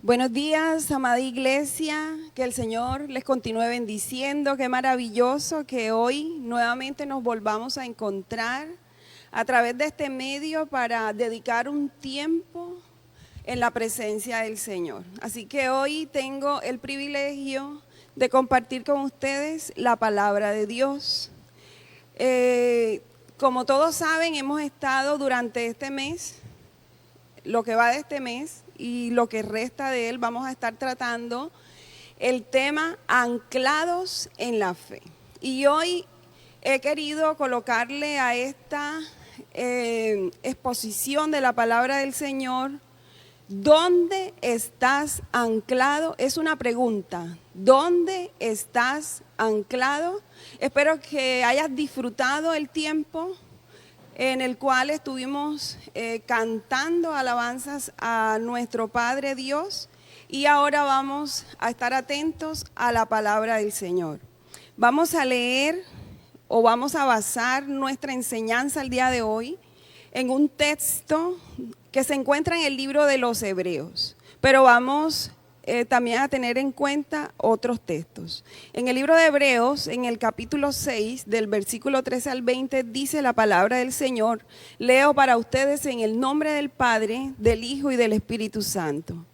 Buenos días, amada iglesia, que el Señor les continúe bendiciendo. Qué maravilloso que hoy nuevamente nos volvamos a encontrar a través de este medio para dedicar un tiempo en la presencia del Señor. Así que hoy tengo el privilegio de compartir con ustedes la palabra de Dios. Como todos saben, hemos estado durante este mes, lo que va de este mes, y lo que resta de él, vamos a estar tratando el tema anclados en la fe. Y hoy he querido colocarle a esta exposición de la palabra del Señor, ¿dónde estás anclado? Es una pregunta, ¿dónde estás anclado? Espero que hayas disfrutado el tiempo en el cual estuvimos cantando alabanzas a nuestro Padre Dios, y ahora vamos a estar atentos a la palabra del Señor. Vamos a leer o vamos a basar nuestra enseñanza el día de hoy en un texto que se encuentra en el libro de los Hebreos, pero vamos también a tener en cuenta otros textos. En el libro de Hebreos, en el capítulo 6, del versículo 13 al 20, dice la palabra del Señor. Leo para ustedes en el nombre del Padre, del Hijo y del Espíritu Santo.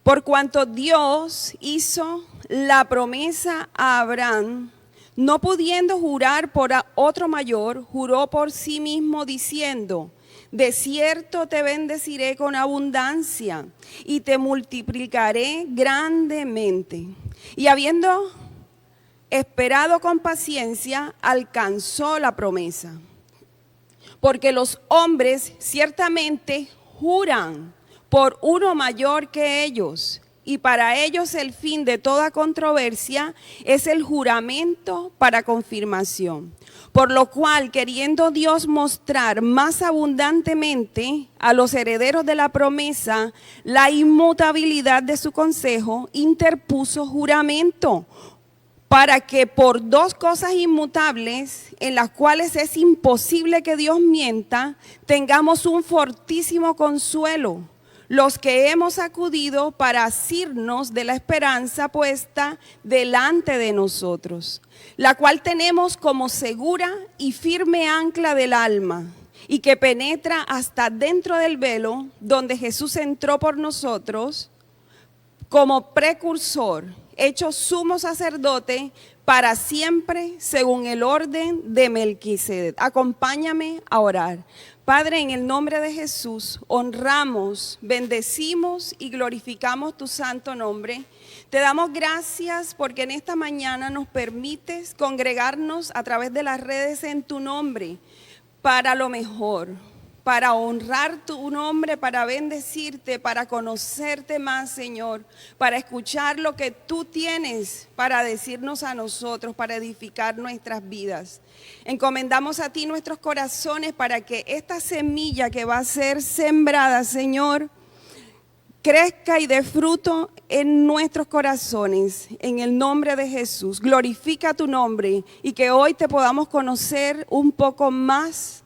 Por cuanto Dios hizo la promesa a Abraham, no pudiendo jurar por otro mayor, juró por sí mismo diciendo: de cierto te bendeciré con abundancia y te multiplicaré grandemente. Y habiendo esperado con paciencia, alcanzó la promesa. Porque los hombres ciertamente juran por uno mayor que ellos, y para ellos el fin de toda controversia es el juramento para confirmación. Por lo cual, queriendo Dios mostrar más abundantemente a los herederos de la promesa la inmutabilidad de su consejo, interpuso juramento, para que por dos cosas inmutables, en las cuales es imposible que Dios mienta, tengamos un fortísimo consuelo, los que hemos acudido para asirnos de la esperanza puesta delante de nosotros, la cual tenemos como segura y firme ancla del alma, y que penetra hasta dentro del velo, donde Jesús entró por nosotros como precursor, hecho sumo sacerdote para siempre, según el orden de Melquisedec. Acompáñame a orar. Padre, en el nombre de Jesús, honramos, bendecimos y glorificamos tu santo nombre. Te damos gracias porque en esta mañana nos permites congregarnos a través de las redes en tu nombre para lo mejor, para honrar tu nombre, para bendecirte, para conocerte más, Señor, para escuchar lo que tú tienes para decirnos a nosotros, para edificar nuestras vidas. Encomendamos a ti nuestros corazones para que esta semilla que va a ser sembrada, Señor, crezca y dé fruto en nuestros corazones, en el nombre de Jesús. Glorifica tu nombre y que hoy te podamos conocer un poco más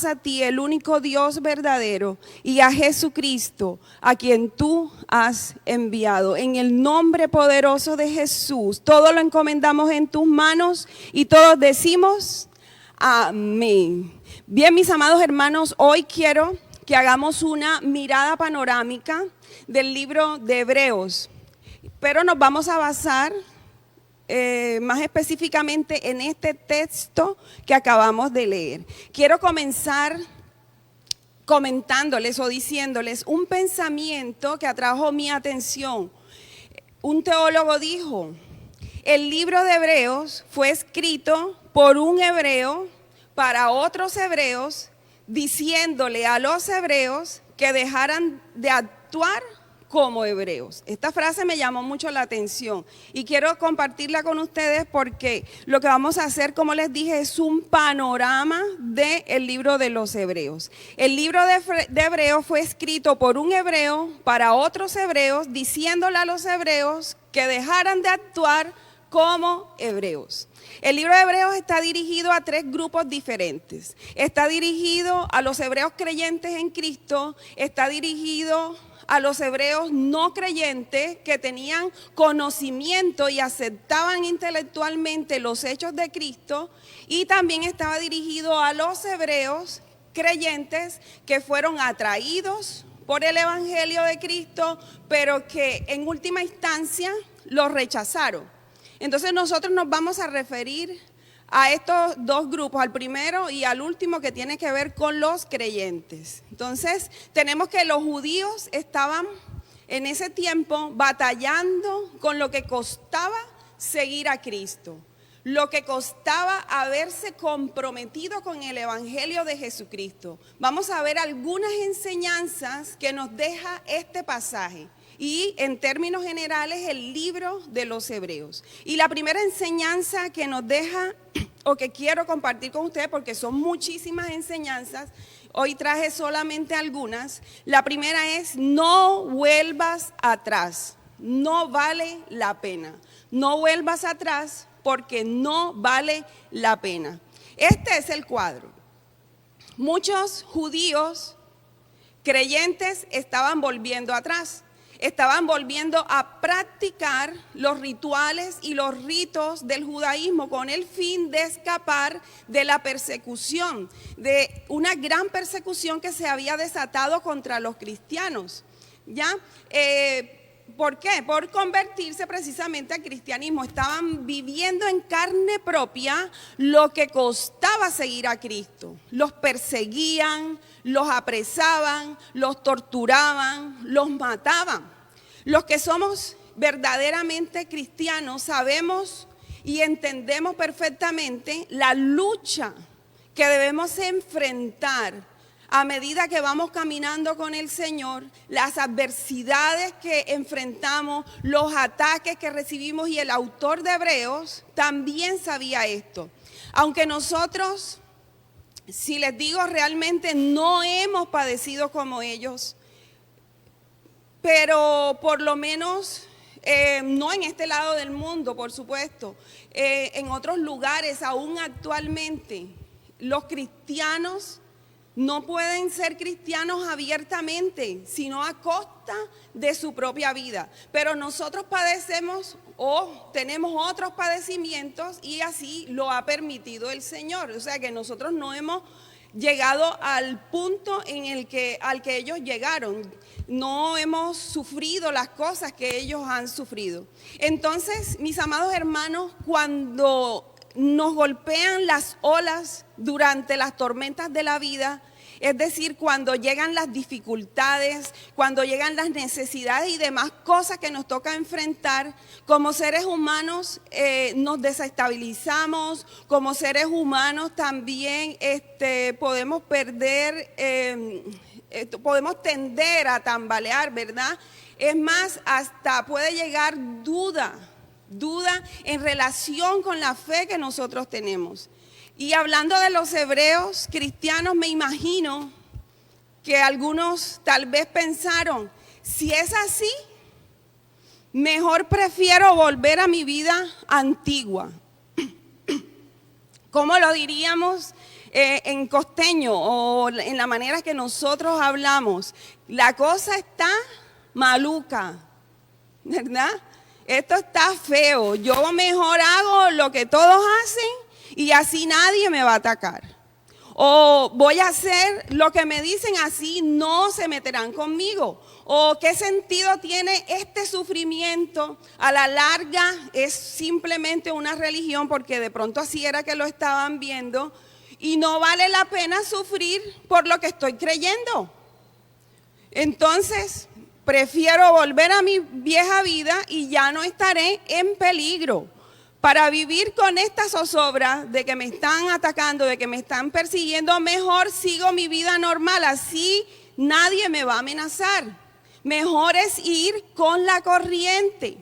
a ti, el único Dios verdadero, y a Jesucristo, a quien tú has enviado. En el nombre poderoso de Jesús, todo lo encomendamos en tus manos y todos decimos amén. Bien, mis amados hermanos, hoy quiero que hagamos una mirada panorámica del libro de Hebreos, pero nos vamos a basar más específicamente en este texto que acabamos de leer. Quiero comenzar comentándoles o diciéndoles un pensamiento que atrajo mi atención. Un teólogo dijo: el libro de Hebreos fue escrito por un hebreo para otros hebreos, diciéndole a los hebreos que dejaran de actuar como hebreos. Esta frase me llamó mucho la atención y quiero compartirla con ustedes porque lo que vamos a hacer, como les dije, es un panorama del libro de los Hebreos. El libro de Hebreos fue escrito por un hebreo para otros hebreos, diciéndole a los hebreos que dejaran de actuar como hebreos. El libro de Hebreos está dirigido a 3 grupos diferentes. Está dirigido a los hebreos creyentes en Cristo, está dirigido a los hebreos no creyentes que tenían conocimiento y aceptaban intelectualmente los hechos de Cristo, y también estaba dirigido a los hebreos creyentes que fueron atraídos por el evangelio de Cristo, pero que en última instancia lo rechazaron. Entonces nosotros nos vamos a referir a estos 2 grupos, al primero y al último, que tiene que ver con los creyentes. Entonces tenemos que los judíos estaban en ese tiempo batallando con lo que costaba seguir a Cristo, lo que costaba haberse comprometido con el evangelio de Jesucristo. Vamos a ver algunas enseñanzas que nos deja este pasaje y en términos generales el libro de los Hebreos. Y la primera enseñanza que nos deja, o que quiero compartir con ustedes, porque son muchísimas enseñanzas, hoy traje solamente algunas. La primera es: no vuelvas atrás, no vale la pena. No vuelvas atrás porque no vale la pena. Este es el cuadro. Muchos judíos creyentes estaban volviendo atrás. Estaban volviendo a practicar los rituales y los ritos del judaísmo con el fin de escapar de la persecución, de una gran persecución que se había desatado contra los cristianos. ¿Ya? ¿Por qué? Por convertirse precisamente al cristianismo. Estaban viviendo en carne propia lo que costaba seguir a Cristo. Los perseguían, los apresaban, los torturaban, los mataban. Los que somos verdaderamente cristianos sabemos y entendemos perfectamente la lucha que debemos enfrentar a medida que vamos caminando con el Señor, las adversidades que enfrentamos, los ataques que recibimos, y el autor de Hebreos también sabía esto. Aunque nosotros, si les digo, realmente no hemos padecido como ellos, pero por lo menos no en este lado del mundo, por supuesto, en otros lugares aún actualmente los cristianos no pueden ser cristianos abiertamente, sino a costa de su propia vida. Pero nosotros padecemos o tenemos otros padecimientos, y así lo ha permitido el Señor. O sea que nosotros no hemos llegado al punto al que ellos llegaron. No hemos sufrido las cosas que ellos han sufrido. Entonces, mis amados hermanos, cuando nos golpean las olas durante las tormentas de la vida, es decir, cuando llegan las dificultades, cuando llegan las necesidades y demás cosas que nos toca enfrentar, como seres humanos nos desestabilizamos, como seres humanos también podemos podemos tender a tambalear, ¿verdad? Es más, hasta puede llegar duda en relación con la fe que nosotros tenemos. Y hablando de los hebreos cristianos, me imagino que algunos tal vez pensaron: si es así, mejor prefiero volver a mi vida antigua. ¿Cómo lo diríamos en costeño o en la manera que nosotros hablamos? La cosa está maluca, ¿verdad? Esto está feo. Yo mejor hago lo que todos hacen y así nadie me va a atacar. O voy a hacer lo que me dicen, así no se meterán conmigo. O qué sentido tiene este sufrimiento, a la larga es simplemente una religión, porque de pronto así era que lo estaban viendo, y no vale la pena sufrir por lo que estoy creyendo. Entonces, prefiero volver a mi vieja vida y ya no estaré en peligro. Para vivir con esta zozobra de que me están atacando, de que me están persiguiendo, mejor sigo mi vida normal, así nadie me va a amenazar. Mejor es ir con la corriente.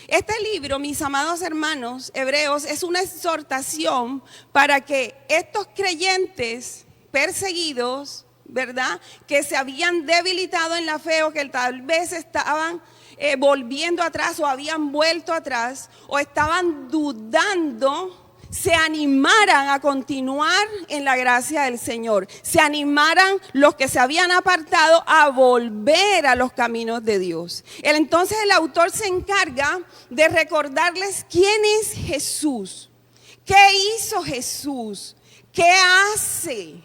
Este libro, mis amados hermanos hebreos, es una exhortación para que estos creyentes perseguidos, ¿verdad?, que se habían debilitado en la fe o que tal vez estaban volviendo atrás o habían vuelto atrás o estaban dudando, se animaran a continuar en la gracia del Señor, se animaran los que se habían apartado a volver a los caminos de Dios. Entonces el autor se encarga de recordarles quién es Jesús, qué hizo Jesús, qué hace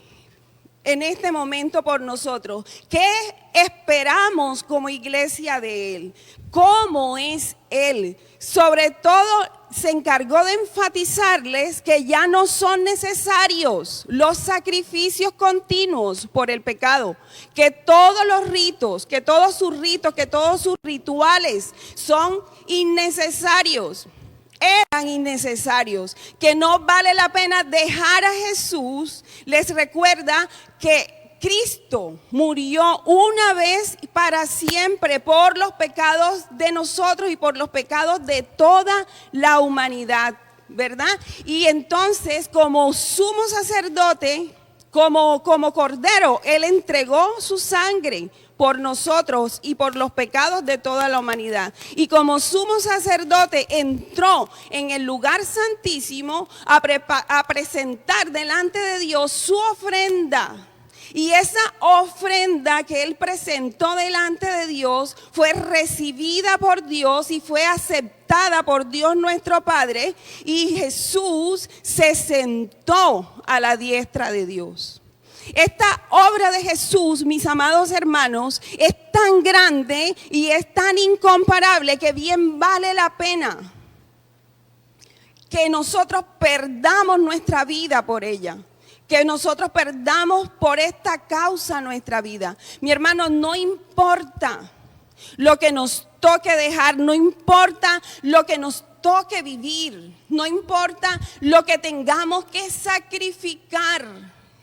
en este momento por nosotros, qué esperamos como iglesia de Él, cómo es Él. Sobre todo se encargó de enfatizarles que ya no son necesarios los sacrificios continuos por el pecado, que todos los ritos, que todos sus rituales son innecesarios. Eran innecesarios, que no vale la pena dejar a Jesús. Les recuerda que Cristo murió una vez y para siempre por los pecados de nosotros y por los pecados de toda la humanidad, ¿verdad? Y entonces, como sumo sacerdote, como cordero, Él entregó su sangre por nosotros y por los pecados de toda la humanidad. Y como sumo sacerdote entró en el lugar santísimo a presentar delante de Dios su ofrenda. Y esa ofrenda que Él presentó delante de Dios fue recibida por Dios y fue aceptada por Dios nuestro Padre. Y Jesús se sentó a la diestra de Dios. Esta obra de Jesús, mis amados hermanos, es tan grande y es tan incomparable que bien vale la pena que nosotros perdamos nuestra vida por ella. Que nosotros perdamos por esta causa nuestra vida. Mi hermano, no importa lo que nos toque dejar, no importa lo que nos toque vivir, no importa lo que tengamos que sacrificar.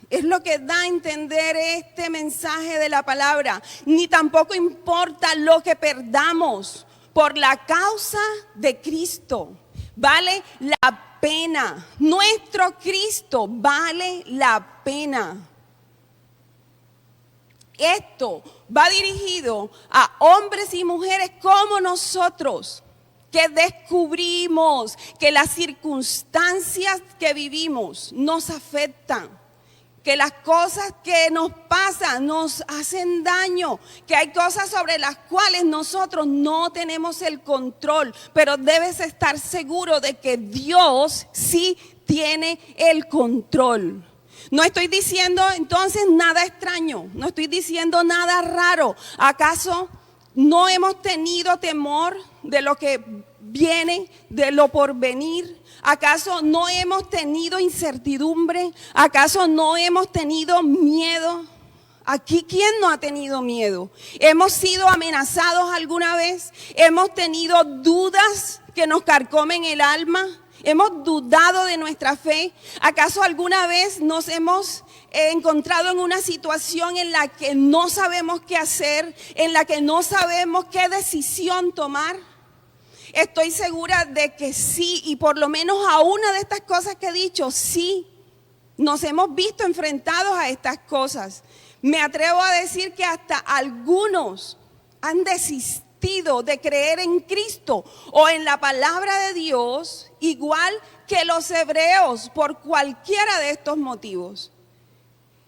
Es lo que da a entender este mensaje de la palabra. Ni tampoco importa lo que perdamos por la causa de Cristo. Vale la pena. Nuestro Cristo vale la pena. Esto va dirigido a hombres y mujeres como nosotros, que descubrimos que las circunstancias que vivimos nos afectan, que las cosas que nos pasan nos hacen daño, que hay cosas sobre las cuales nosotros no tenemos el control, pero debes estar seguro de que Dios sí tiene el control. No estoy diciendo entonces nada extraño, no estoy diciendo nada raro. ¿Acaso no hemos tenido temor de lo que viene, de lo por venir? ¿Acaso no hemos tenido incertidumbre? ¿Acaso no hemos tenido miedo? Aquí, ¿quién no ha tenido miedo? ¿Hemos sido amenazados alguna vez? ¿Hemos tenido dudas que nos carcomen el alma? ¿Hemos dudado de nuestra fe? ¿Acaso alguna vez nos hemos encontrado en una situación en la que no sabemos qué hacer, en la que no sabemos qué decisión tomar? Estoy segura de que sí, y por lo menos a una de estas cosas que he dicho, sí, nos hemos visto enfrentados a estas cosas. Me atrevo a decir que hasta algunos han desistido de creer en Cristo o en la palabra de Dios, igual que los hebreos, por cualquiera de estos motivos.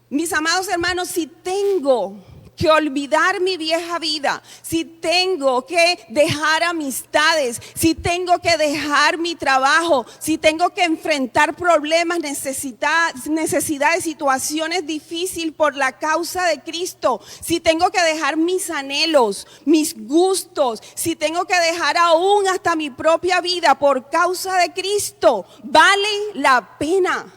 Mis amados hermanos, si tengo que olvidar mi vieja vida, si tengo que dejar amistades, si tengo que dejar mi trabajo, si tengo que enfrentar problemas, necesidades, situaciones difíciles por la causa de Cristo, si tengo que dejar mis anhelos, mis gustos, si tengo que dejar aún hasta mi propia vida por causa de Cristo, vale la pena.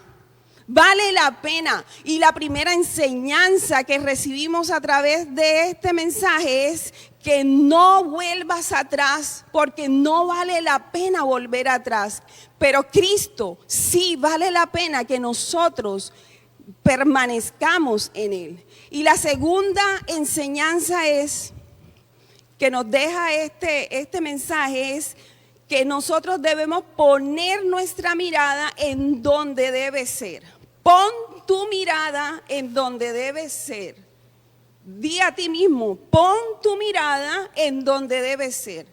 Vale la pena. Y la primera enseñanza que recibimos a través de este mensaje es que no vuelvas atrás, porque no vale la pena volver atrás. Pero Cristo sí vale la pena que nosotros permanezcamos en Él. Y la segunda enseñanza es que nos deja este mensaje es que nosotros debemos poner nuestra mirada en donde debe ser. Pon tu mirada en donde debe ser. di a ti mismo, pon tu mirada en donde debe ser.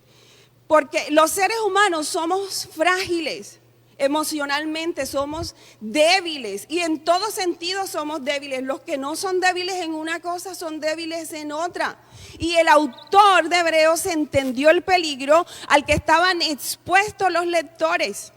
Porque los seres humanos somos frágiles, emocionalmente somos débiles y en todo sentido somos débiles. Los que no son débiles en una cosa son débiles en otra. Y el autor de Hebreos entendió el peligro al que estaban expuestos los lectores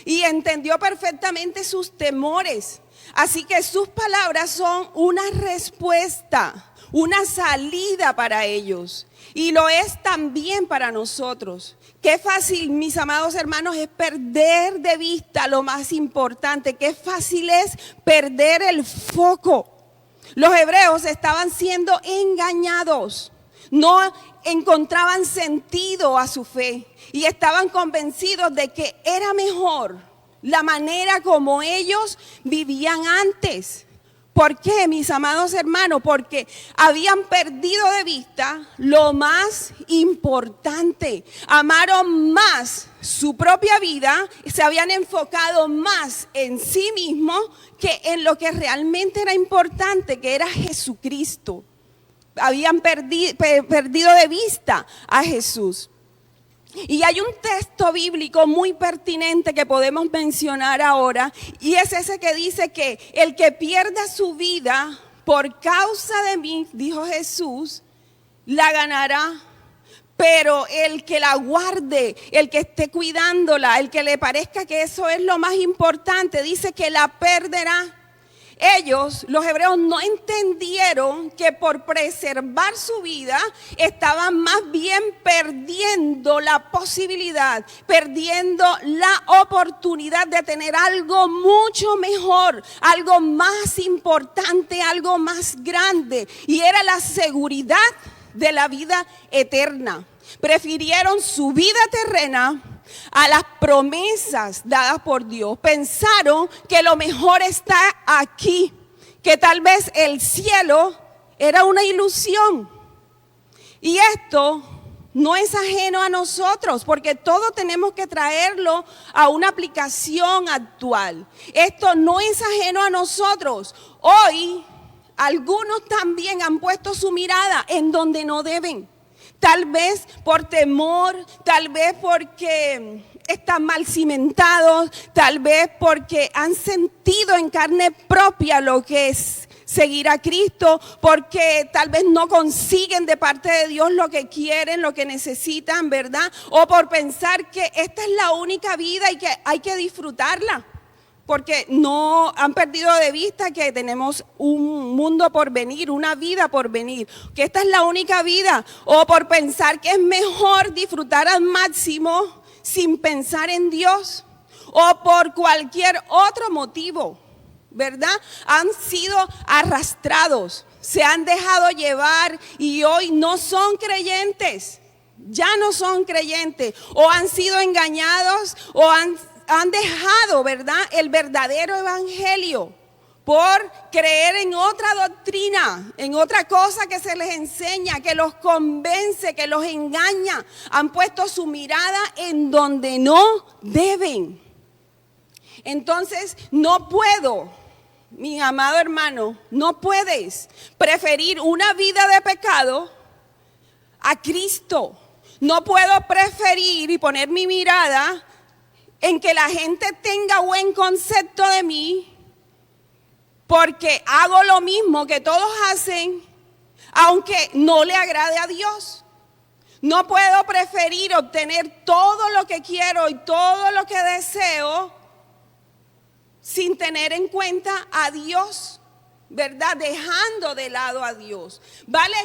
y entendió perfectamente sus temores. Así que sus palabras son una respuesta, una salida para ellos. Y lo es también para nosotros. Qué fácil, mis amados hermanos, es perder de vista lo más importante. Qué fácil es perder el foco. Los hebreos estaban siendo engañados. No encontraban sentido a su fe. Y estaban convencidos de que era mejor la manera como ellos vivían antes. ¿Por qué, mis amados hermanos? Porque habían perdido de vista lo más importante. Amaron más su propia vida, se habían enfocado más en sí mismos que en lo que realmente era importante, que era Jesucristo. Habían perdido de vista a Jesús. Y hay un texto bíblico muy pertinente que podemos mencionar ahora, y es ese que dice que el que pierda su vida por causa de mí, dijo Jesús, la ganará. Pero el que la guarde, el que esté cuidándola, el que le parezca que eso es lo más importante, dice que la perderá. Ellos, los hebreos, no entendieron que por preservar su vida estaban más bien perdiendo la posibilidad, perdiendo la oportunidad de tener algo mucho mejor, algo más importante, algo más grande, y era la seguridad de la vida eterna. Prefirieron su vida terrena a las promesas dadas por Dios. Pensaron que lo mejor está aquí, que tal vez el cielo era una ilusión. Y esto no es ajeno a nosotros, porque todo tenemos que traerlo a una aplicación actual. Esto no es ajeno a nosotros. Hoy algunos también han puesto su mirada en donde no deben. Tal vez por temor, tal vez porque están mal cimentados, tal vez porque han sentido en carne propia lo que es seguir a Cristo, porque tal vez no consiguen de parte de Dios lo que quieren, lo que necesitan, ¿verdad? O por pensar que esta es la única vida y que hay que disfrutarla. Porque no han perdido de vista que tenemos un mundo por venir, una vida por venir, que esta es la única vida, o por pensar que es mejor disfrutar al máximo sin pensar en Dios, o por cualquier otro motivo, ¿verdad? Han sido arrastrados, se han dejado llevar y hoy no son creyentes, ya no son creyentes, o han sido engañados, o han dejado, ¿verdad?, el verdadero evangelio por creer en otra doctrina, en otra cosa que se les enseña, que los convence, que los engaña. Han puesto su mirada en donde no deben. Entonces, no puedo, mi amado hermano, no puedes preferir una vida de pecado a Cristo. No puedo preferir y poner mi mirada en que la gente tenga buen concepto de mí, porque hago lo mismo que todos hacen, aunque no le agrade a Dios. No puedo preferir obtener todo lo que quiero y todo lo que deseo sin tener en cuenta a Dios, ¿verdad? Dejando de lado a Dios. ¿Vale,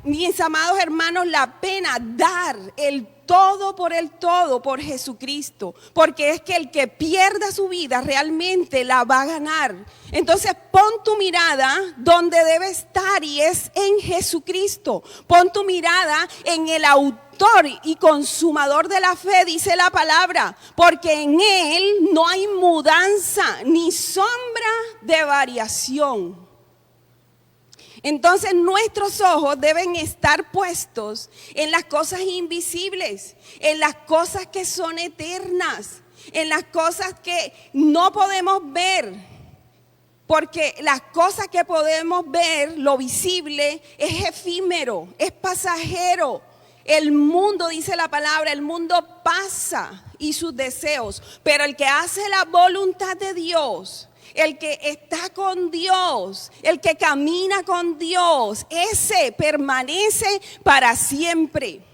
mis amados hermanos, la pena dar el todo por el todo por Jesucristo? Porque es que el que pierda su vida realmente la va a ganar. Entonces pon tu mirada donde debe estar, y es en Jesucristo. Pon tu mirada en el autor y consumador de la fe, dice la palabra, porque en Él no hay mudanza ni sombra de variación. Entonces nuestros ojos deben estar puestos en las cosas invisibles, en las cosas que son eternas, en las cosas que no podemos ver. porque las cosas que podemos ver, lo visible, es efímero, es pasajero. El mundo, dice la palabra, el mundo pasa y sus deseos, pero el que hace la voluntad de Dios, el que está con Dios, el que camina con Dios, ese permanece para siempre.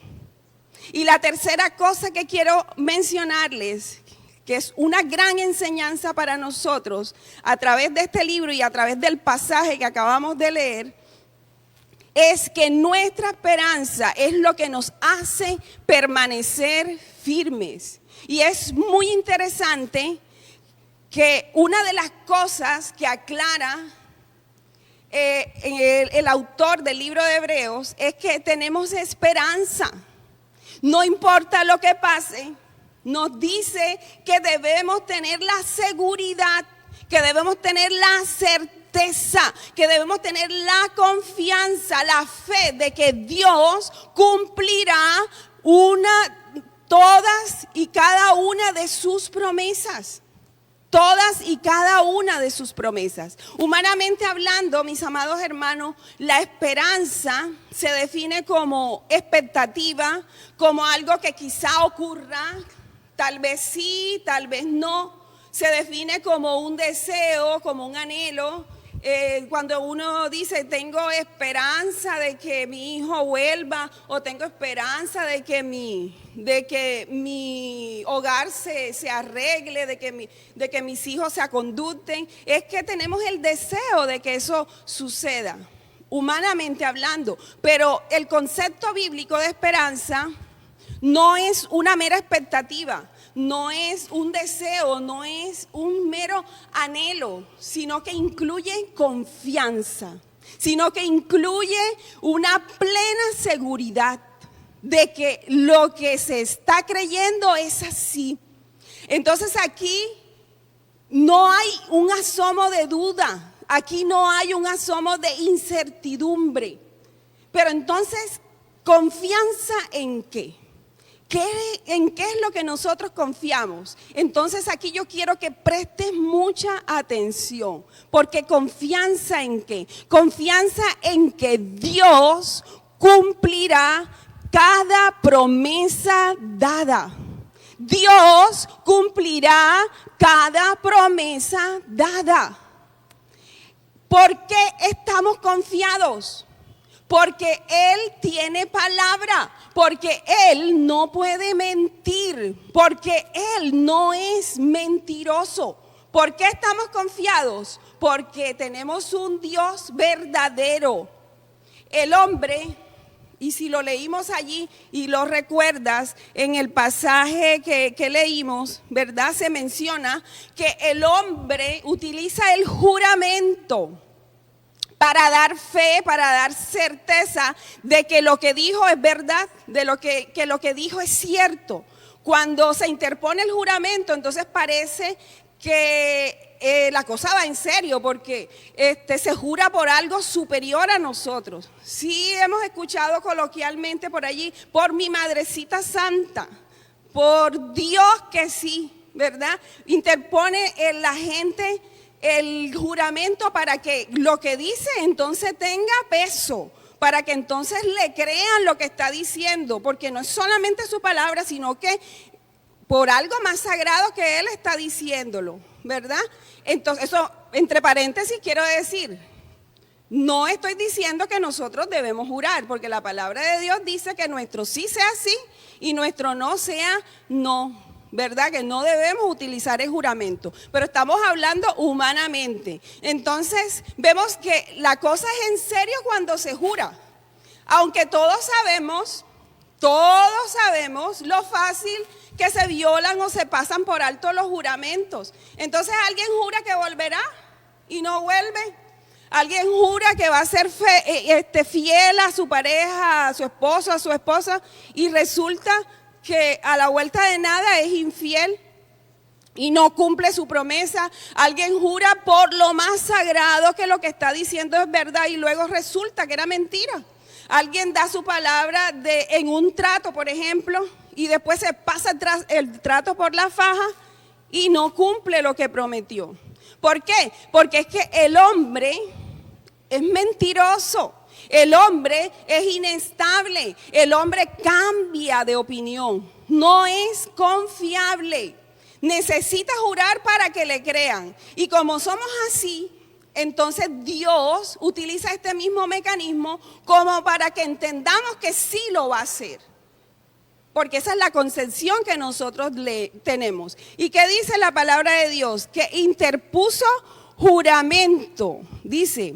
Y la tercera cosa que quiero mencionarles, que es una gran enseñanza para nosotros a través de este libro y a través del pasaje que acabamos de leer, es que nuestra esperanza es lo que nos hace permanecer firmes. Y es muy interesante que una de las cosas que aclara el autor del libro de Hebreos es que tenemos esperanza. No importa lo que pase, nos dice que debemos tener la seguridad, que debemos tener la certeza, que debemos tener la confianza, la fe de que Dios cumplirá todas y cada una de sus promesas. Todas y cada una de sus promesas. Humanamente hablando, mis amados hermanos, la esperanza se define como expectativa, como algo que quizá ocurra, tal vez sí, tal vez no. Se define como un deseo, como un anhelo. Cuando uno dice, tengo esperanza de que mi hijo vuelva, o tengo esperanza de que mi hogar se arregle, de que mis hijos se aconducten, es que tenemos el deseo de que eso suceda, humanamente hablando. Pero el concepto bíblico de esperanza no es una mera expectativa, no es un deseo, no es un mero anhelo, sino que incluye confianza, sino que incluye una plena seguridad de que lo que se está creyendo es así. Entonces aquí no hay un asomo de duda, aquí no hay un asomo de incertidumbre. Pero entonces, ¿confianza en qué? ¿En qué es lo que nosotros confiamos? Entonces aquí yo quiero que prestes mucha atención, porque confianza en qué? Confianza en que Dios cumplirá cada promesa dada. Dios cumplirá cada promesa dada. ¿Por qué estamos confiados? Porque Él tiene palabra, porque Él no puede mentir, porque Él no es mentiroso. ¿Por qué estamos confiados? Porque tenemos un Dios verdadero. El hombre, y si lo leímos allí y lo recuerdas en el pasaje que leímos, ¿verdad? Se menciona que el hombre utiliza el juramento para dar fe, para dar certeza de que lo que dijo es verdad, de que lo que dijo es cierto. Cuando se interpone el juramento, entonces parece que la cosa va en serio, porque se jura por algo superior a nosotros. Sí hemos escuchado coloquialmente por allí, por mi madrecita santa, por Dios que sí, ¿verdad? Interpone la gente el juramento para que lo que dice entonces tenga peso, para que entonces le crean lo que está diciendo, porque no es solamente su palabra, sino que por algo más sagrado que él está diciéndolo, ¿verdad? Entonces, eso, entre paréntesis, quiero decir, no estoy diciendo que nosotros debemos jurar, porque la palabra de Dios dice que nuestro sí sea sí y nuestro no sea no. ¿Verdad? Que no debemos utilizar el juramento, pero estamos hablando humanamente. Entonces vemos que la cosa es en serio cuando se jura, aunque todos sabemos lo fácil que se violan o se pasan por alto los juramentos. Entonces alguien jura que volverá y no vuelve. Alguien jura que va a ser fiel a su pareja, a su esposo, a su esposa, y resulta que a la vuelta de nada es infiel y no cumple su promesa. Alguien jura por lo más sagrado que lo que está diciendo es verdad y luego resulta que era mentira. Alguien da su palabra en un trato, por ejemplo, y después se pasa el trato por la faja y no cumple lo que prometió. ¿Por qué? Porque es que el hombre es mentiroso, el hombre es inestable, el hombre cambia de opinión, no es confiable, necesita jurar para que le crean. Y como somos así, entonces Dios utiliza este mismo mecanismo como para que entendamos que sí lo va a hacer. Porque esa es la concepción que nosotros le tenemos. ¿Y qué dice la palabra de Dios? Que interpuso juramento. Dice,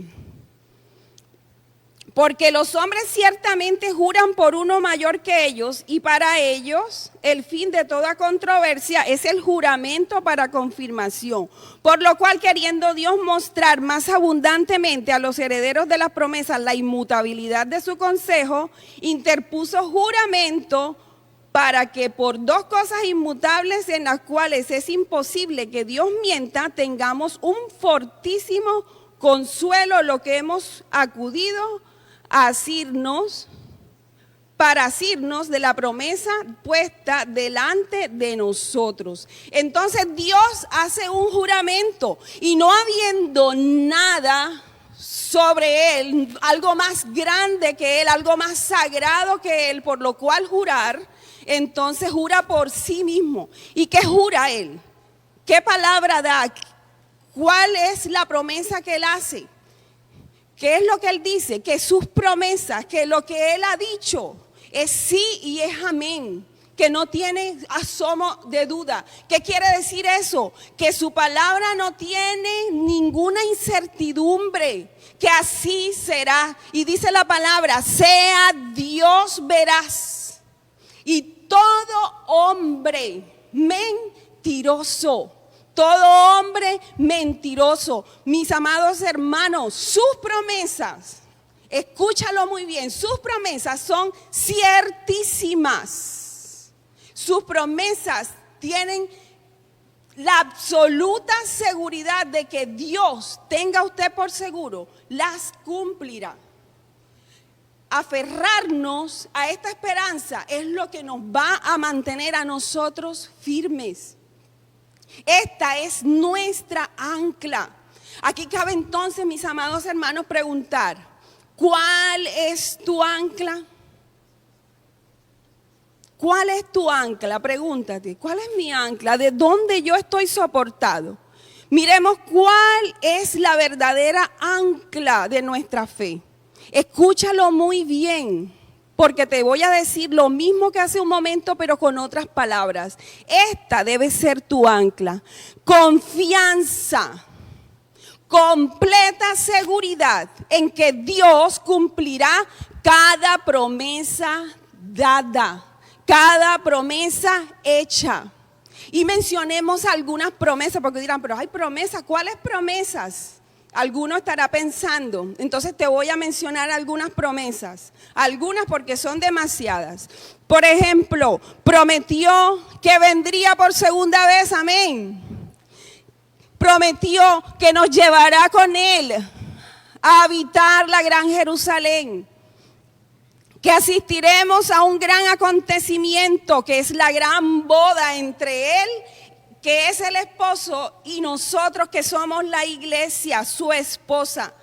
porque los hombres ciertamente juran por uno mayor que ellos, y para ellos el fin de toda controversia es el juramento para confirmación. Por lo cual, queriendo Dios mostrar más abundantemente a los herederos de las promesas la inmutabilidad de su consejo, interpuso juramento para que por dos cosas inmutables en las cuales es imposible que Dios mienta, tengamos un fortísimo consuelo, lo que hemos acudido a asirnos, para asirnos de la promesa puesta delante de nosotros. Entonces Dios hace un juramento y no habiendo nada sobre él, algo más grande que él, algo más sagrado que él, por lo cual jurar, entonces jura por sí mismo. ¿Y qué jura él? ¿Qué palabra da? ¿Cuál es la promesa que él hace? ¿Qué es lo que él dice? Que sus promesas, que lo que él ha dicho es sí y es amén, que no tiene asomo de duda. ¿Qué quiere decir eso? Que su palabra no tiene ninguna incertidumbre, que así será. Y dice la palabra, sea Dios veraz y todo hombre mentiroso. Todo hombre mentiroso. Mis amados hermanos, sus promesas, escúchalo muy bien, sus promesas son ciertísimas. Sus promesas tienen la absoluta seguridad de que Dios, tenga usted por seguro, las cumplirá. Aferrarnos a esta esperanza es lo que nos va a mantener a nosotros firmes. Esta es nuestra ancla. Aquí cabe entonces, mis amados hermanos, preguntar, ¿cuál es tu ancla? ¿Cuál es tu ancla? Pregúntate, ¿cuál es mi ancla? ¿De dónde yo estoy soportado? Miremos cuál es la verdadera ancla de nuestra fe. Escúchalo muy bien, porque te voy a decir lo mismo que hace un momento, pero con otras palabras. Esta debe ser tu ancla. Confianza, completa seguridad en que Dios cumplirá cada promesa dada, cada promesa hecha. Y mencionemos algunas promesas, porque dirán, pero hay promesas, ¿cuáles promesas? Alguno estará pensando, entonces te voy a mencionar algunas promesas, algunas porque son demasiadas. Por ejemplo, prometió que vendría por segunda vez, amén. Prometió que nos llevará con él a habitar la gran Jerusalén, que asistiremos a un gran acontecimiento que es la gran boda entre él, que es el esposo, y nosotros que somos la iglesia, su esposa.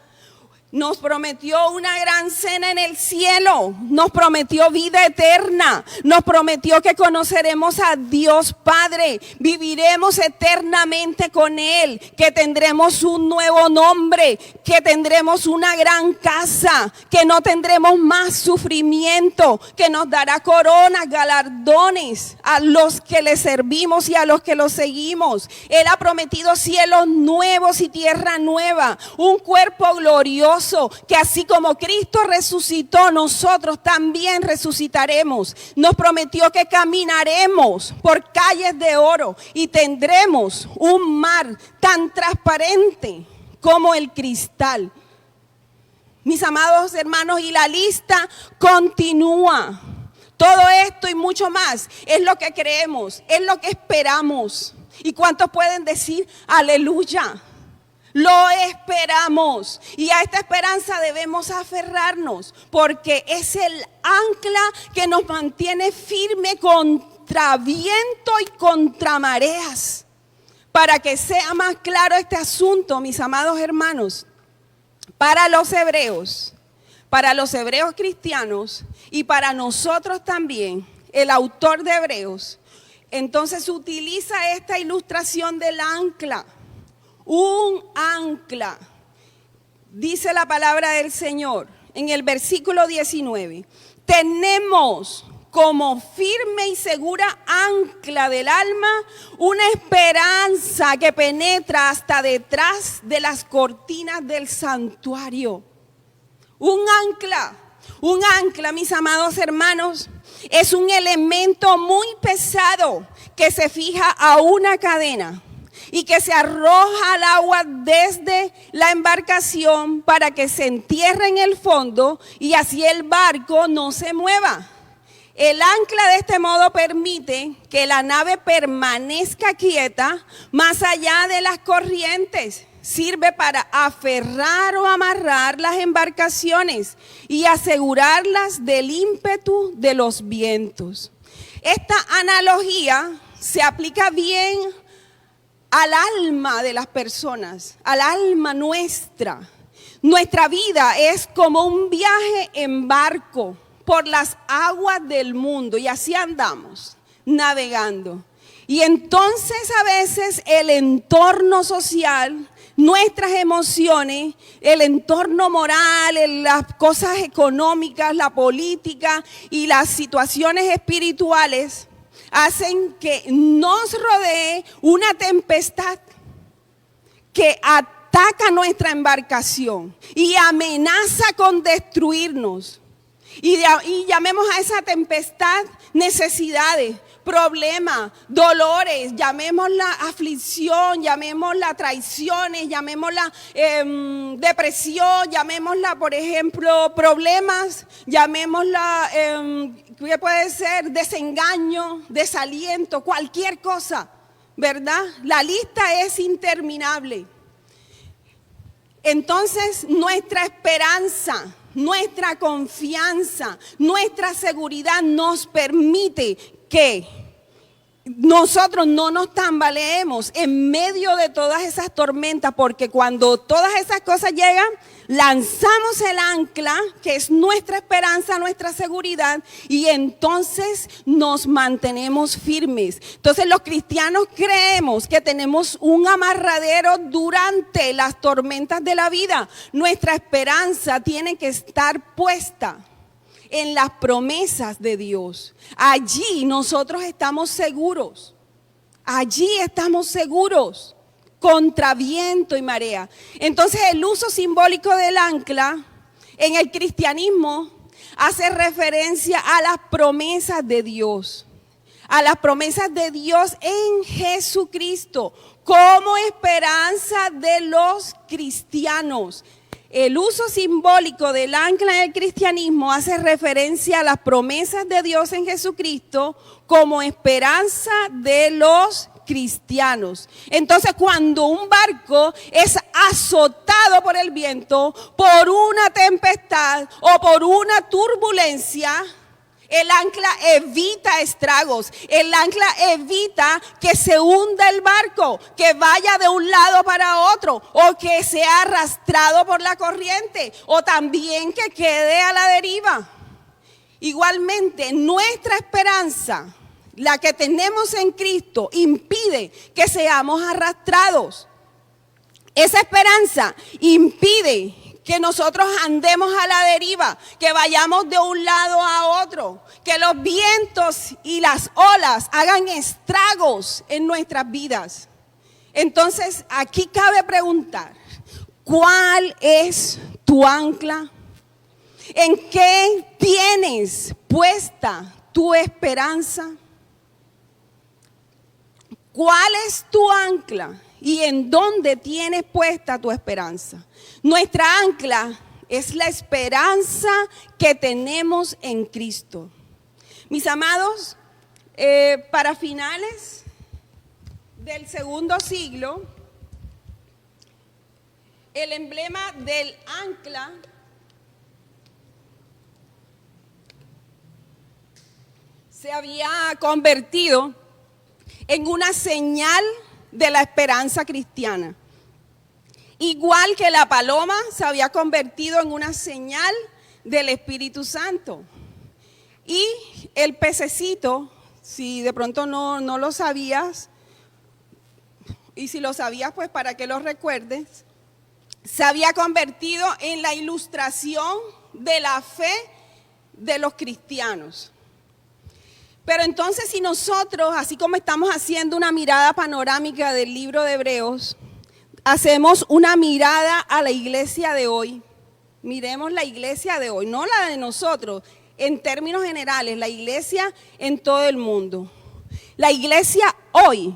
Nos prometió una gran cena en el cielo, nos prometió vida eterna, nos prometió que conoceremos a Dios Padre, viviremos eternamente con Él, que tendremos un nuevo nombre, que tendremos una gran casa, que no tendremos más sufrimiento, que nos dará coronas, galardones a los que le servimos y a los que lo seguimos. Él ha prometido cielos nuevos y tierra nueva, un cuerpo glorioso, que así como Cristo resucitó, nosotros también resucitaremos. Nos prometió que caminaremos por calles de oro y tendremos un mar tan transparente como el cristal. Mis amados hermanos, y la lista continúa. Todo esto y mucho más es lo que creemos, es lo que esperamos. ¿Y cuántos pueden decir aleluya? Lo esperamos y a esta esperanza debemos aferrarnos, porque es el ancla que nos mantiene firme contra viento y contra mareas. Para que sea más claro este asunto, mis amados hermanos, para los hebreos cristianos y para nosotros también, el autor de Hebreos, entonces utiliza esta ilustración del ancla, un ancla. Dice la palabra del Señor en el versículo 19, tenemos como firme y segura ancla del alma una esperanza que penetra hasta detrás de las cortinas del santuario. Un ancla, mis amados hermanos, es un elemento muy pesado que se fija a una cadena y que se arroja al agua desde la embarcación para que se entierre en el fondo y así el barco no se mueva. El ancla de este modo permite que la nave permanezca quieta más allá de las corrientes. Sirve para aferrar o amarrar las embarcaciones y asegurarlas del ímpetu de los vientos. Esta analogía se aplica bien al alma de las personas, al alma nuestra. Nuestra vida es como un viaje en barco por las aguas del mundo y así andamos, navegando. Y entonces a veces el entorno social, nuestras emociones, el entorno moral, las cosas económicas, la política y las situaciones espirituales hacen que nos rodee una tempestad que ataca nuestra embarcación y amenaza con destruirnos. Y llamemos a esa tempestad necesidades, problemas, dolores, llamémosla aflicción, llamémosla traiciones, llamémosla depresión, llamémosla, por ejemplo, problemas, llamémosla, ¿qué puede ser? Desengaño, desaliento, cualquier cosa, ¿verdad? La lista es interminable. Entonces, nuestra esperanza, nuestra confianza, nuestra seguridad nos permite que nosotros no nos tambaleemos en medio de todas esas tormentas, porque cuando todas esas cosas llegan, lanzamos el ancla, que es nuestra esperanza, nuestra seguridad, y entonces nos mantenemos firmes. Entonces los cristianos creemos que tenemos un amarradero durante las tormentas de la vida. Nuestra esperanza tiene que estar puesta en las promesas de Dios. Allí nosotros estamos seguros. Allí estamos seguros contra viento y marea. Entonces el uso simbólico del ancla en el cristianismo hace referencia a las promesas de Dios. A las promesas de Dios en Jesucristo como esperanza de los cristianos. El uso simbólico del ancla en el cristianismo hace referencia a las promesas de Dios en Jesucristo como esperanza de los cristianos. Entonces, cuando un barco es azotado por el viento, por una tempestad o por una turbulencia, el ancla evita estragos, el ancla evita que se hunda el barco, que vaya de un lado para otro o que sea arrastrado por la corriente o también que quede a la deriva. Igualmente, nuestra esperanza, la que tenemos en Cristo, impide que seamos arrastrados. Esa esperanza impide que nosotros andemos a la deriva, que vayamos de un lado a otro, que los vientos y las olas hagan estragos en nuestras vidas. Entonces, aquí cabe preguntar, ¿cuál es tu ancla? ¿En qué tienes puesta tu esperanza? ¿Cuál es tu ancla? ¿Y en dónde tienes puesta tu esperanza? Nuestra ancla es la esperanza que tenemos en Cristo. Mis amados, para finales del segundo siglo, el emblema del ancla se había convertido en una señal de la esperanza cristiana. Igual que la paloma se había convertido en una señal del Espíritu Santo. Y el pececito, si de pronto no lo sabías, y si lo sabías, pues para que lo recuerdes, se había convertido en la ilustración de la fe de los cristianos. Pero entonces, si nosotros, así como estamos haciendo una mirada panorámica del libro de Hebreos, hacemos una mirada a la iglesia de hoy, miremos la iglesia de hoy, no la de nosotros, en términos generales, la iglesia en todo el mundo. La iglesia hoy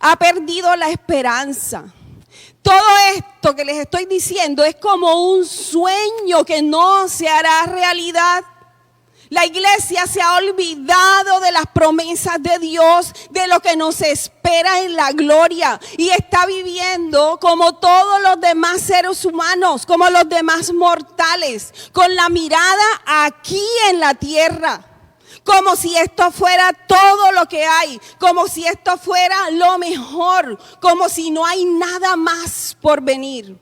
ha perdido la esperanza. Todo esto que les estoy diciendo es como un sueño que no se hará realidad. La iglesia se ha olvidado de las promesas de Dios, de lo que nos espera en la gloria, y está viviendo como todos los demás seres humanos, como los demás mortales, con la mirada aquí en la tierra, como si esto fuera todo lo que hay, como si esto fuera lo mejor, como si no hay nada más por venir.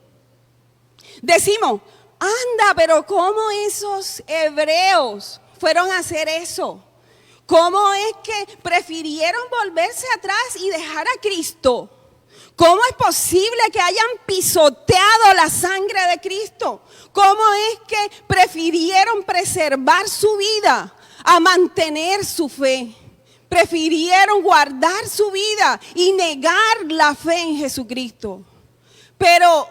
Decimos, anda, pero ¿cómo esos hebreos fueron a hacer eso? ¿Cómo es que prefirieron volverse atrás y dejar a Cristo? ¿Cómo es posible que hayan pisoteado la sangre de Cristo? ¿Cómo es que prefirieron preservar su vida a mantener su fe? Prefirieron guardar su vida y negar la fe en Jesucristo. Pero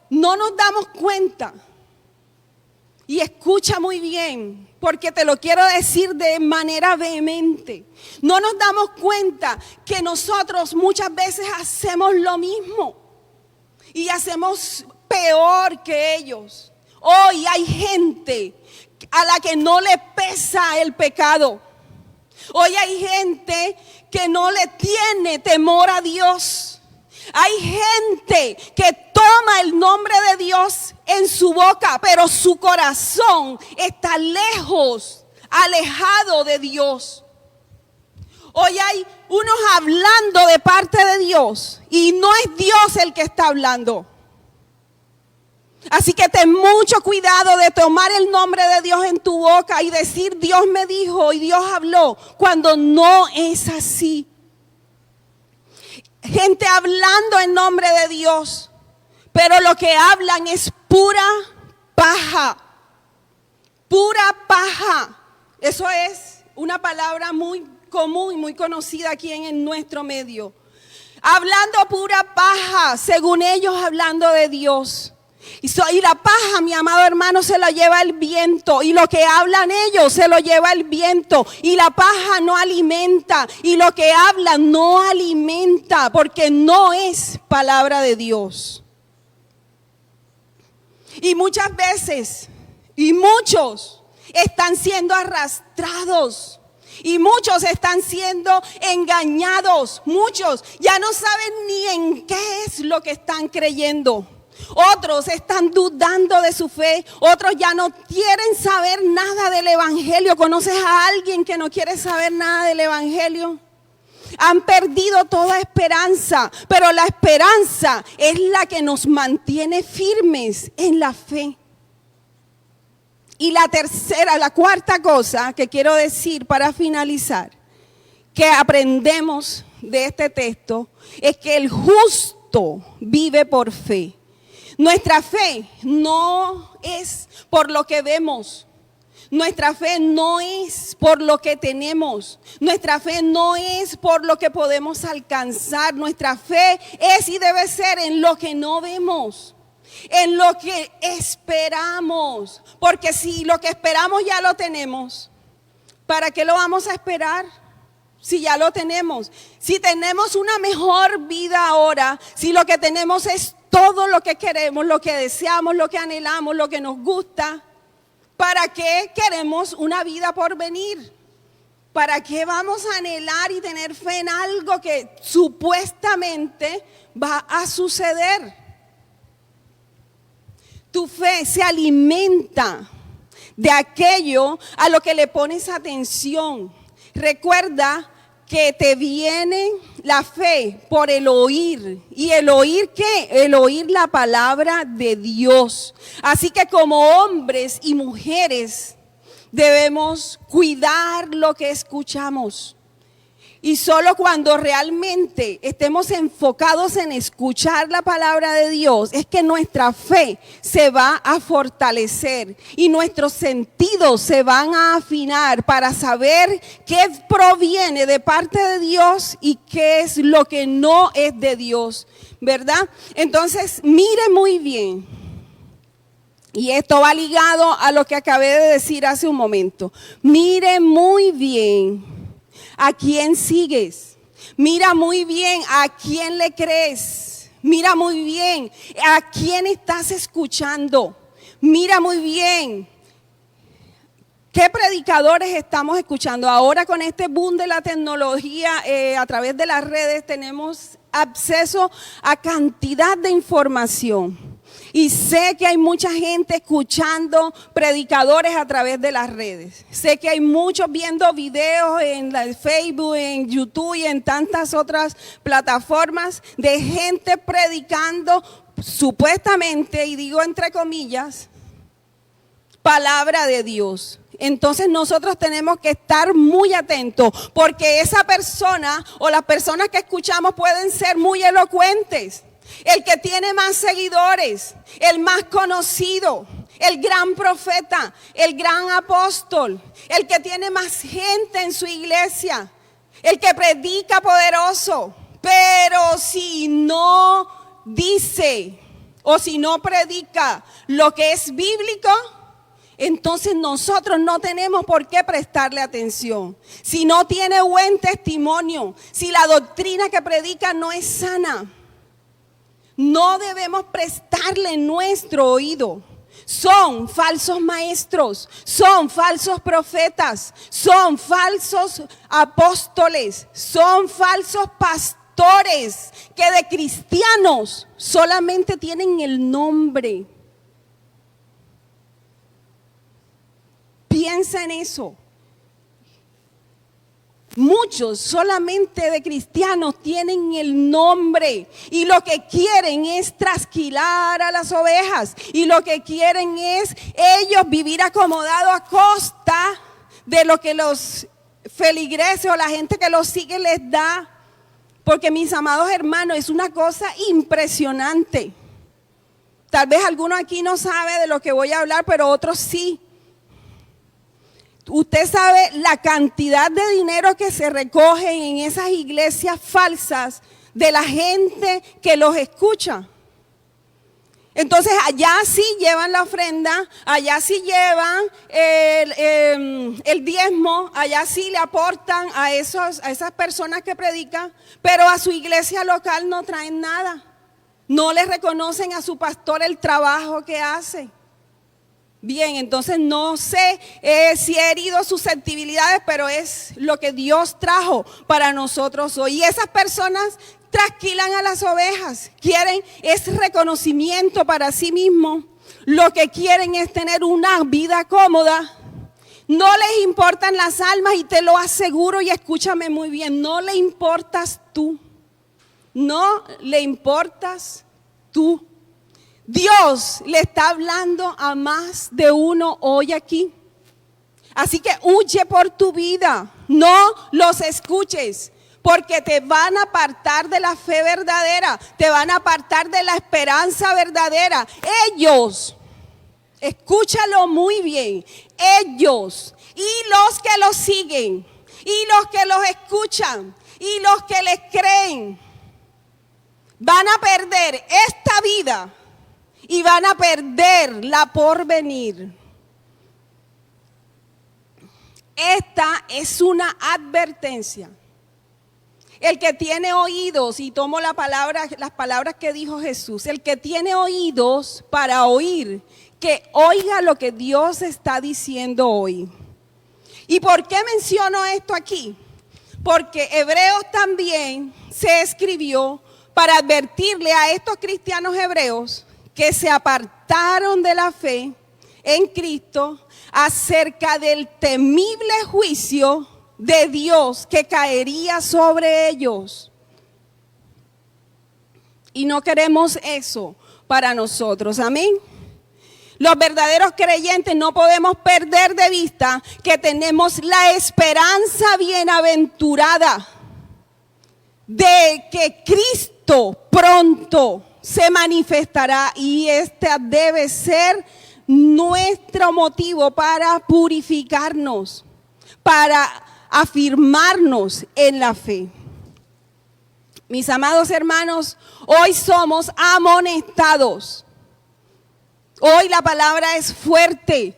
no nos damos cuenta. Y escucha muy bien, porque te lo quiero decir de manera vehemente. No nos damos cuenta que nosotros muchas veces hacemos lo mismo y hacemos peor que ellos. Hoy hay gente a la que no le pesa el pecado. Hoy hay gente que no le tiene temor a Dios. Hay gente que toma el nombre de Dios en su boca, pero su corazón está lejos, alejado de Dios. Hoy hay unos hablando de parte de Dios y no es Dios el que está hablando. Así que ten mucho cuidado de tomar el nombre de Dios en tu boca y decir Dios me dijo y Dios habló, cuando no es así. Gente hablando en nombre de Dios, pero lo que hablan es pura paja. Pura paja. Eso es una palabra muy común y muy conocida aquí en nuestro medio. Hablando pura paja, según ellos hablando de Dios. Y la paja, mi amado hermano, se la lleva el viento. Y lo que hablan ellos se lo lleva el viento. Y la paja no alimenta. Y lo que hablan no alimenta, porque no es palabra de Dios. Y muchas veces, y muchos están siendo arrastrados. Y muchos están siendo engañados. Muchos ya no saben ni en qué es lo que están creyendo. Otros están dudando de su fe. Otros ya no quieren saber nada del evangelio. ¿Conoces a alguien que no quiere saber nada del evangelio? Han perdido toda esperanza, pero la esperanza es la que nos mantiene firmes en la fe. Y la cuarta cosa que quiero decir para finalizar, que aprendemos de este texto, es que el justo vive por fe. Nuestra fe no es por lo que vemos. Nuestra fe no es por lo que tenemos. Nuestra fe no es por lo que podemos alcanzar. Nuestra fe es y debe ser en lo que no vemos, en lo que esperamos. Porque si lo que esperamos ya lo tenemos, ¿para qué lo vamos a esperar? Si ya lo tenemos. Si tenemos una mejor vida ahora, si lo que tenemos es todo lo que queremos, lo que deseamos, lo que anhelamos, lo que nos gusta, ¿para qué queremos una vida por venir? ¿Para qué vamos a anhelar y tener fe en algo que supuestamente va a suceder? Tu fe se alimenta de aquello a lo que le pones atención. Recuerda que te vienen la fe por el oír. ¿Y el oír qué? El oír la palabra de Dios. Así que como hombres y mujeres debemos cuidar lo que escuchamos. Y solo cuando realmente estemos enfocados en escuchar la palabra de Dios es que nuestra fe se va a fortalecer y nuestros sentidos se van a afinar para saber qué proviene de parte de Dios y qué es lo que no es de Dios, ¿verdad? Entonces, mire muy bien. Y esto va ligado a lo que acabé de decir hace un momento. Mire muy bien. ¿A quién sigues? Mira muy bien a quién le crees. Mira muy bien a quién estás escuchando. Mira muy bien qué predicadores estamos escuchando. Ahora con este boom de la tecnología, a través de las redes tenemos acceso a cantidad de información. Y sé que hay mucha gente escuchando predicadores a través de las redes. Sé que hay muchos viendo videos en Facebook, en YouTube y en tantas otras plataformas de gente predicando supuestamente, y digo entre comillas, palabra de Dios. Entonces nosotros tenemos que estar muy atentos porque esa persona o las personas que escuchamos pueden ser muy elocuentes. El que tiene más seguidores, el más conocido, el gran profeta, el gran apóstol, el que tiene más gente en su iglesia, el que predica poderoso, pero si no dice o si no predica lo que es bíblico, entonces nosotros no tenemos por qué prestarle atención. Si no tiene buen testimonio, si la doctrina que predica no es sana, no debemos prestarle nuestro oído. Son falsos maestros, son falsos profetas, son falsos apóstoles, son falsos pastores que de cristianos solamente tienen el nombre. Piensa en eso. Muchos solamente de cristianos tienen el nombre y lo que quieren es trasquilar a las ovejas y lo que quieren es ellos vivir acomodados a costa de lo que los feligreses o la gente que los sigue les da. Porque mis amados hermanos, es una cosa impresionante. Tal vez alguno aquí no sabe de lo que voy a hablar, pero otros sí. Usted sabe la cantidad de dinero que se recoge en esas iglesias falsas de la gente que los escucha. Entonces allá sí llevan la ofrenda, allá sí llevan el diezmo, allá sí le aportan a esas personas que predican, pero a su iglesia local no traen nada. No le reconocen a su pastor el trabajo que hace. Bien, entonces no sé si he herido susceptibilidades, pero es lo que Dios trajo para nosotros hoy. Y esas personas trasquilan a las ovejas, quieren ese reconocimiento para sí mismos, lo que quieren es tener una vida cómoda. No les importan las almas y te lo aseguro y escúchame muy bien, no le importas tú, no le importas tú. Dios le está hablando a más de uno hoy aquí. Así que huye por tu vida, no los escuches, porque te van a apartar de la fe verdadera, te van a apartar de la esperanza verdadera. Ellos, escúchalo muy bien, ellos y los que los siguen, y los que los escuchan, y los que les creen, van a perder esta vida. Y van a perder la porvenir. Esta es una advertencia. El que tiene oídos, y tomo las palabras que dijo Jesús, el que tiene oídos para oír, que oiga lo que Dios está diciendo hoy. ¿Y por qué menciono esto aquí? Porque Hebreos también se escribió para advertirle a estos cristianos hebreos que se apartaron de la fe en Cristo acerca del temible juicio de Dios que caería sobre ellos. Y no queremos eso para nosotros, amén. Los verdaderos creyentes no podemos perder de vista que tenemos la esperanza bienaventurada de que Cristo pronto se manifestará, y este debe ser nuestro motivo para purificarnos, para afirmarnos en la fe. Mis amados hermanos, hoy somos amonestados. Hoy la palabra es fuerte,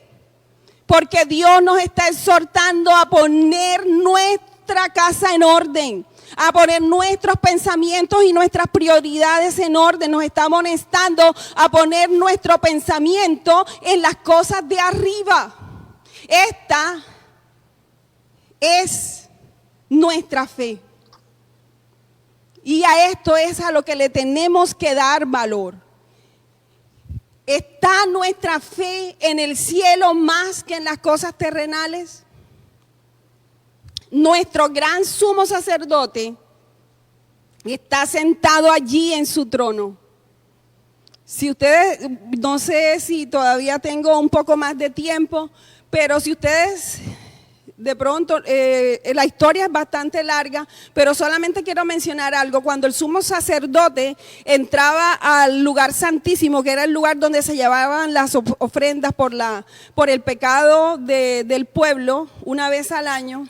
porque Dios nos está exhortando a poner nuestra casa en orden, a poner nuestros pensamientos y nuestras prioridades en orden. Nos está amonestando a poner nuestro pensamiento en las cosas de arriba. Esta es nuestra fe. Y a esto es a lo que le tenemos que dar valor. ¿Está nuestra fe en el cielo más que en las cosas terrenales? Nuestro gran sumo sacerdote está sentado allí en su trono. Si ustedes, no sé si todavía tengo un poco más de tiempo, pero si ustedes de pronto, la historia es bastante larga, pero solamente quiero mencionar algo. Cuando el sumo sacerdote entraba al lugar santísimo, que era el lugar donde se llevaban las ofrendas por el pecado del pueblo, una vez al año,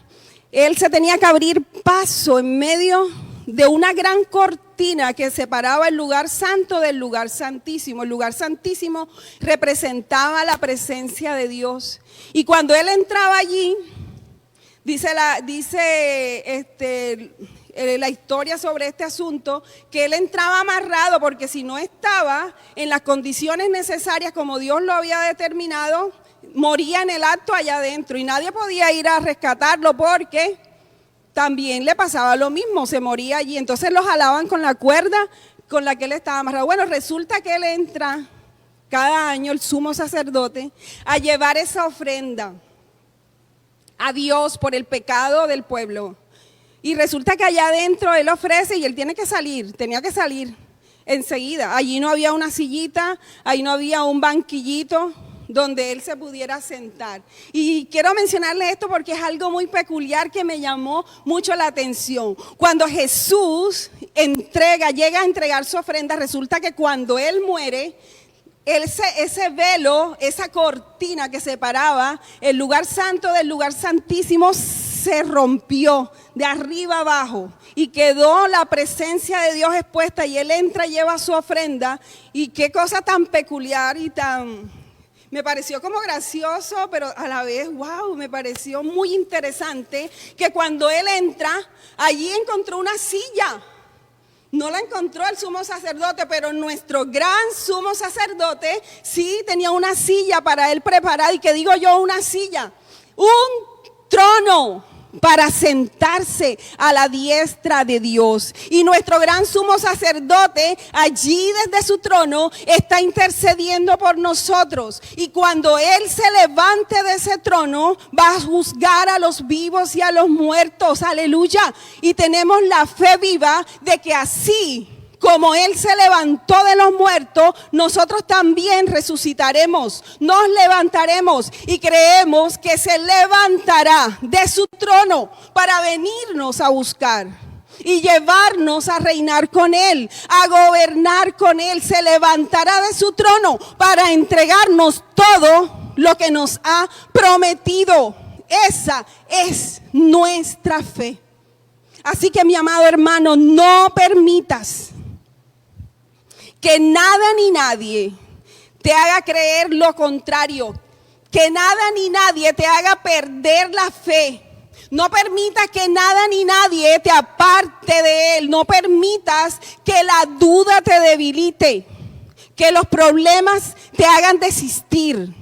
él se tenía que abrir paso en medio de una gran cortina que separaba el lugar santo del lugar santísimo. El lugar santísimo representaba la presencia de Dios. Y cuando él entraba allí, dice la historia sobre este asunto, que él entraba amarrado, porque si no estaba en las condiciones necesarias como Dios lo había determinado, moría en el acto allá adentro y nadie podía ir a rescatarlo, porque también le pasaba lo mismo, se moría allí. Entonces lo jalaban con la cuerda con la que él estaba amarrado. Bueno, resulta que él entra cada año, el sumo sacerdote, a llevar esa ofrenda a Dios por el pecado del pueblo. Y resulta que allá adentro él ofrece y él tenía que salir enseguida. Allí no había una sillita, ahí no había un banquillito donde él se pudiera sentar. Y quiero mencionarle esto porque es algo muy peculiar que me llamó mucho la atención. Cuando Jesús llega a entregar su ofrenda, resulta que cuando él muere, ese velo, esa cortina que separaba el lugar santo del lugar santísimo se rompió de arriba abajo y quedó la presencia de Dios expuesta, y él entra y lleva su ofrenda. Y qué cosa tan peculiar y me pareció como gracioso, pero a la vez, wow, me pareció muy interesante que cuando él entra, allí encontró una silla. No la encontró el sumo sacerdote, pero nuestro gran sumo sacerdote sí tenía una silla para él preparada. ¿Y qué digo yo? Una silla, un trono para sentarse a la diestra de Dios. Y nuestro gran sumo sacerdote allí desde su trono está intercediendo por nosotros. Y cuando él se levante de ese trono, va a juzgar a los vivos y a los muertos. Aleluya. Y tenemos la fe viva de que así como él se levantó de los muertos, nosotros también resucitaremos, nos levantaremos y creemos que se levantará de su trono para venirnos a buscar y llevarnos a reinar con él, a gobernar con él. Se levantará de su trono para entregarnos todo lo que nos ha prometido. Esa es nuestra fe. Así que, mi amado hermano, no permitas que nada ni nadie te haga creer lo contrario, que nada ni nadie te haga perder la fe. No permitas que nada ni nadie te aparte de él. No permitas que la duda te debilite, que los problemas te hagan desistir.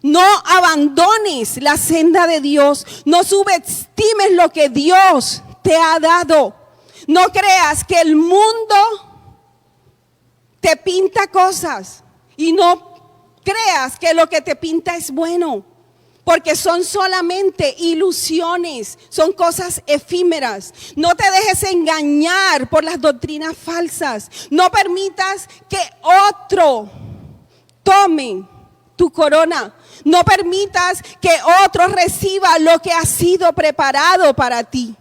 No abandones la senda de Dios. No subestimes lo que Dios te ha dado. No creas que el mundo te pinta cosas y no creas que lo que te pinta es bueno. porque son solamente ilusiones, son cosas efímeras. No te dejes engañar por las doctrinas falsas. No permitas que otro tome tu corona. No permitas que otro reciba lo que ha sido preparado para ti.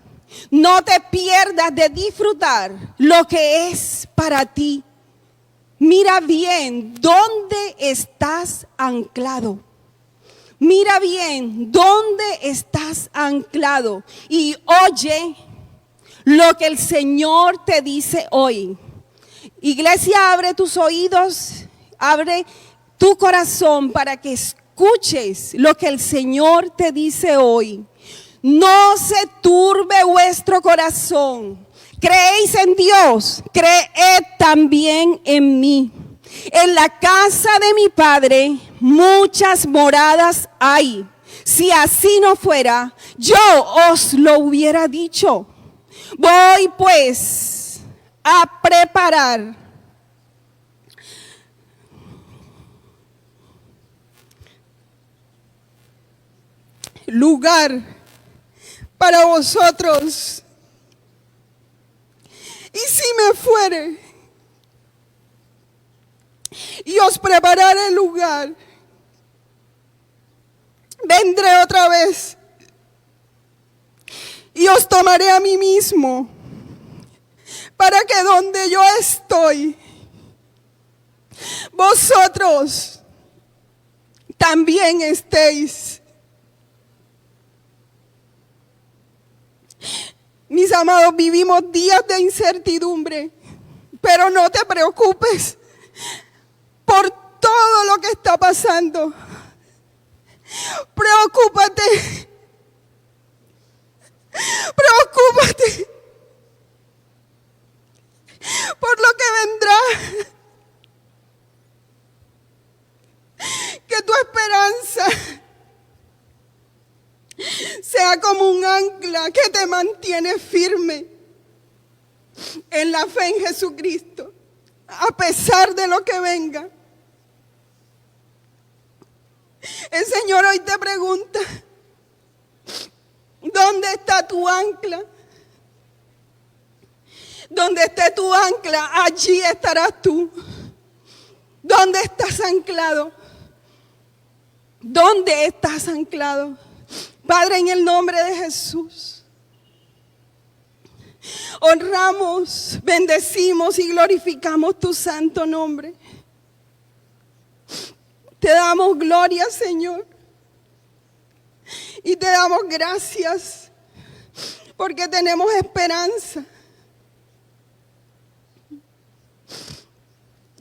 No te pierdas de disfrutar lo que es para ti. Mira bien dónde estás anclado. Mira bien dónde estás anclado y oye lo que el Señor te dice hoy. Iglesia, abre tus oídos, abre tu corazón para que escuches lo que el Señor te dice hoy. No se turbe vuestro corazón. Creéis en Dios, creed también en mí. En la casa de mi Padre muchas moradas hay. Si así no fuera, yo os lo hubiera dicho. Voy pues a preparar lugar para vosotros. Y si me fuere y os prepararé el lugar, vendré otra vez y os tomaré a mí mismo, para que donde yo estoy, vosotros también estéis. Mis amados, vivimos días de incertidumbre, pero no te preocupes por todo lo que está pasando. Preocúpate por lo que vendrá. Que tu esperanza sea como un ancla que te mantiene firme en la fe en Jesucristo, a pesar de lo que venga. El Señor hoy te pregunta, ¿dónde está tu ancla? Donde esté tu ancla, allí estarás tú. ¿Dónde estás anclado? ¿Dónde estás anclado? Padre, en el nombre de Jesús, honramos, bendecimos y glorificamos tu santo nombre. Te damos gloria, Señor, y te damos gracias porque tenemos esperanza.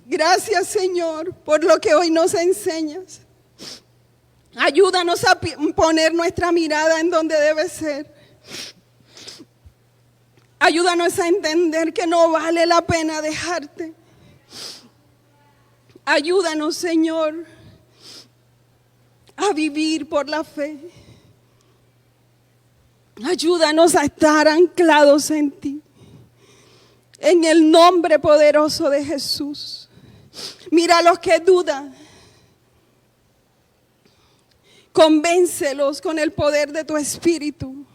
Gracias, Señor, por lo que hoy nos enseñas. Ayúdanos a poner nuestra mirada en donde debe ser. Ayúdanos a entender que no vale la pena dejarte. Ayúdanos, Señor, a vivir por la fe. Ayúdanos a estar anclados en ti. En el nombre poderoso de Jesús. Mira a los que dudan. Convéncelos con el poder de tu espíritu.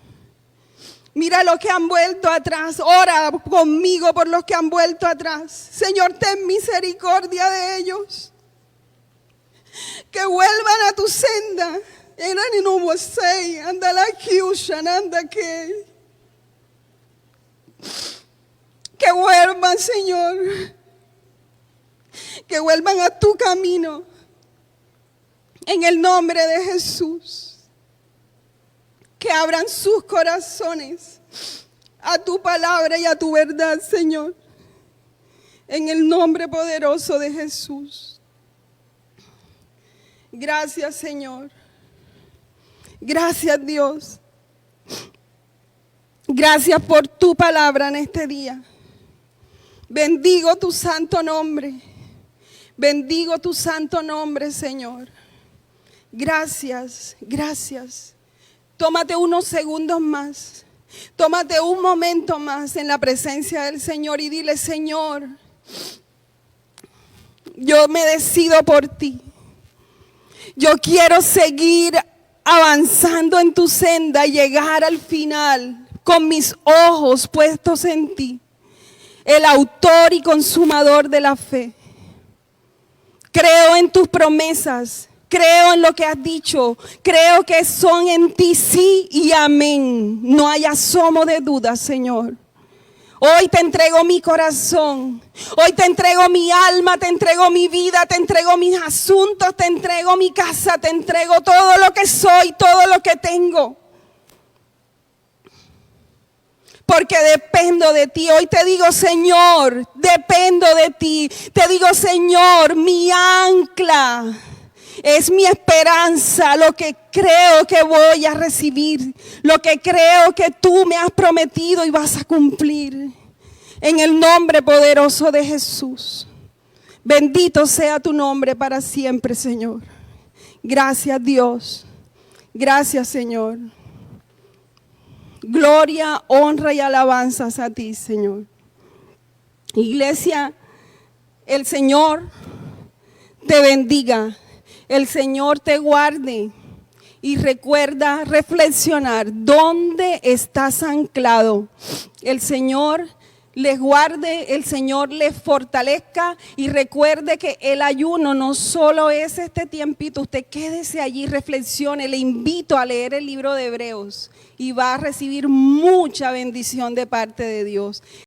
Mira los que han vuelto atrás. Ora conmigo por los que han vuelto atrás. Señor, ten misericordia de ellos. Que vuelvan a tu senda. Que vuelvan, Señor. Que vuelvan a tu camino. En el nombre de Jesús, que abran sus corazones a tu palabra y a tu verdad, Señor. En el nombre poderoso de Jesús. Gracias, Señor. Gracias, Dios. Gracias por tu palabra en este día. Bendigo tu santo nombre. Bendigo tu santo nombre, Señor. Gracias, gracias. Tómate unos segundos más. Tómate un momento más en la presencia del Señor y dile: Señor, yo me decido por ti. Yo quiero seguir avanzando en tu senda, llegar al final con mis ojos puestos en ti, el autor y consumador de la fe. Creo en tus promesas, creo en lo que has dicho, creo que son en ti sí y amén. No hay asomo de duda, Señor. Hoy te entrego mi corazón, hoy te entrego mi alma, te entrego mi vida, te entrego mis asuntos, te entrego mi casa, te entrego todo lo que soy, todo lo que tengo. Porque dependo de ti. Hoy te digo, Señor, dependo de ti. Te digo, Señor, mi ancla es mi esperanza, lo que creo que voy a recibir, lo que creo que tú me has prometido y vas a cumplir. En el nombre poderoso de Jesús. Bendito sea tu nombre para siempre, Señor. Gracias, Dios. Gracias, Señor. Gloria, honra y alabanzas a ti, Señor. Iglesia, el Señor te bendiga, el Señor te guarde y recuerda reflexionar dónde estás anclado. El Señor les guarde, el Señor les fortalezca y recuerde que el ayuno no solo es este tiempito, usted quédese allí, reflexione, le invito a leer el libro de Hebreos y va a recibir mucha bendición de parte de Dios.